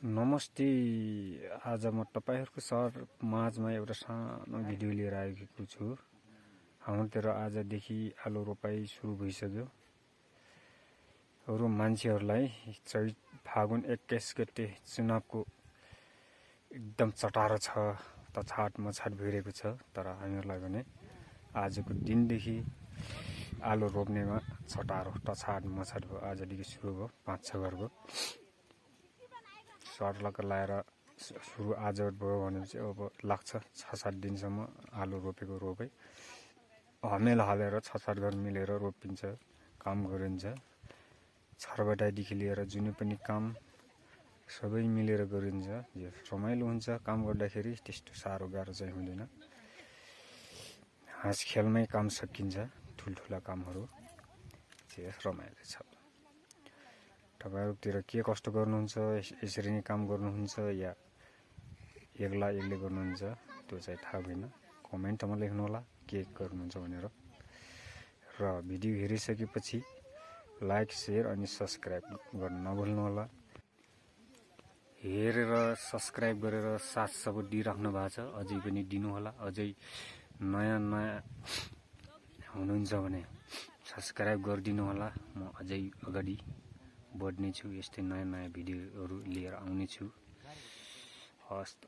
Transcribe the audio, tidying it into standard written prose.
नमस्ते। आज म तपाईहरुको सर माझमा एउटा सानो भिडियो लिएर आएको छु। हाम्रोतिर आजदेखि आलु रोपाई सुरु भइसक्यो। अरु मान्छेहरुलाई चैत फागुन 21 गते चुनावको एकदम चटारो छ, तछाट मछाट भइरहेको छ। तर हामीहरुलाई भने आजको दिनदेखि आलु रोप्नेमा चटारो तछाट मछाट भयो। आजदेखि सुरु भयो 5-6 घरको सर्लक लाएर सुरु आज भयो भनेपछि अब लाग्छ 6-7 दिनसम्म आलु रोपेको रोपै हमेल हालेर 6-7 घर मिलेर रोपिन्छ, काम गरिन्छ। छरबटाइदेखि लिएर जुनै पनि काम सबै मिलेर गरिन्छ। यो रमाइलो हुन्छ काम गर्दाखेरि, त्यस्तो साह्रो गाह्रो चाहिँ हुँदैन। हाँस खेलमै काम सकिन्छ, ठुलठुला कामहरु चाहिँ रमाइलो छ। तपाईहरुतिर के कस्तो गर्नुहुन्छ, यसरी नै काम गर्नुहुन्छ या एक्लै गर्नुहुन्छ त्यो चाहिँ थाहा भएन। कमेन्टमा लेख्नु होला के गर्नुहुन्छ भनेर। र भिडियो हेरिसकेपछि लाइक, शेयर अनि सब्स्क्राइब गर्न नभुल्नु होला। हेरेर सब्स्क्राइब गरेर साथ सपोर्ट दिइराख्नु भएको छ, अझै पनि दिनु होला। अझै नयाँ हुनुहुन्छ भने सब्स्क्राइब गरिदिनु होला। म अझै अगाडि बढ्ने छु, यस्तै नयाँ भिडियोहरु लिएर आउने छु। हस्त।